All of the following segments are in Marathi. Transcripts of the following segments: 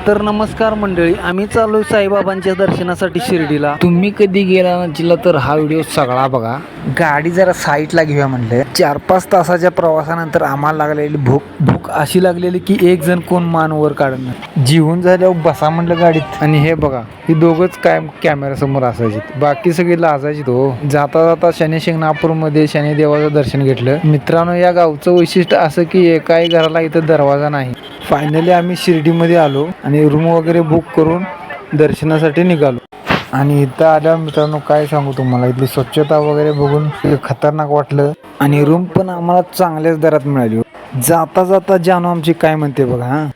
तर नमस्कार मंडळी, आम्ही चालू आहे साईबाबांच्या दर्शनासाठी शिर्डीला. तुम्ही कधी गेला नसला तर हा व्हिडिओ सगळा बघा. गाडी जरा साईडला घेऊया म्हणले. 4-5 तासाच्या प्रवासानंतर आम्हाला लागलेली भूक अशी लागलेली की एक जण कोण मान वर काढणार. जीवन झाल्यावर बसा म्हणलं गाडीत. आणि हे बघा, ही दोघंच काय कॅमेरा समोर असायची, बाकी सगळी लाजायची. हो, जाता जाता शनी शिंगणापूर मध्ये शनी देवाचं दर्शन घेतलं. मित्रांनो, या गावचं वैशिष्ट्य असं की एकाही घराला इथं दरवाजा नाही. फायनली आम्ही शिर्डीमध्ये आलो आणि रूम वगैरे बुक करून दर्शनासाठी निघालो. आणि इथं आल्यावर मित्रांनो काय सांगू तुम्हाला, इथली स्वच्छता वगैरे बघून खतरनाक वाटलं. आणि रूम पण आम्हाला चांगल्याच दरात मिळाली. जाता जाता जानू आमची काय म्हणते बघा. हा,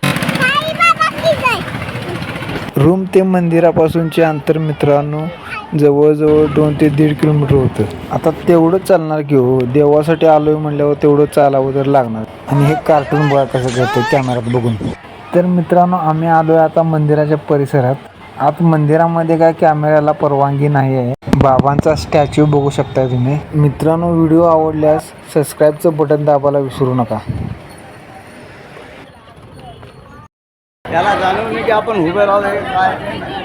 रूम ते मंदिरापासूनचे अंतर मित्रांनो जवळजवळ 2 ते 1.5 किलोमीटर होतं. आता तेवढं चालणार की हो, देवासाठी आलोय म्हणल्यावर तेवढं चालावं तर लागणार. आणि हे कार्टून बघा कसं करतं कॅमेऱ्यात बघून. तर मित्रांनो, आम्ही आलोय आता मंदिराच्या परिसरात. आत मंदिरामध्ये काय कॅमेऱ्याला परवानगी नाही आहे. बाबांचा स्टॅच्यू बघू शकताय तुम्ही. मित्रांनो, व्हिडिओ आवडल्यास सबस्क्राईबचं बटन दाबायला विसरू नका. त्याला जाणवलं की आपण उभे राहू काय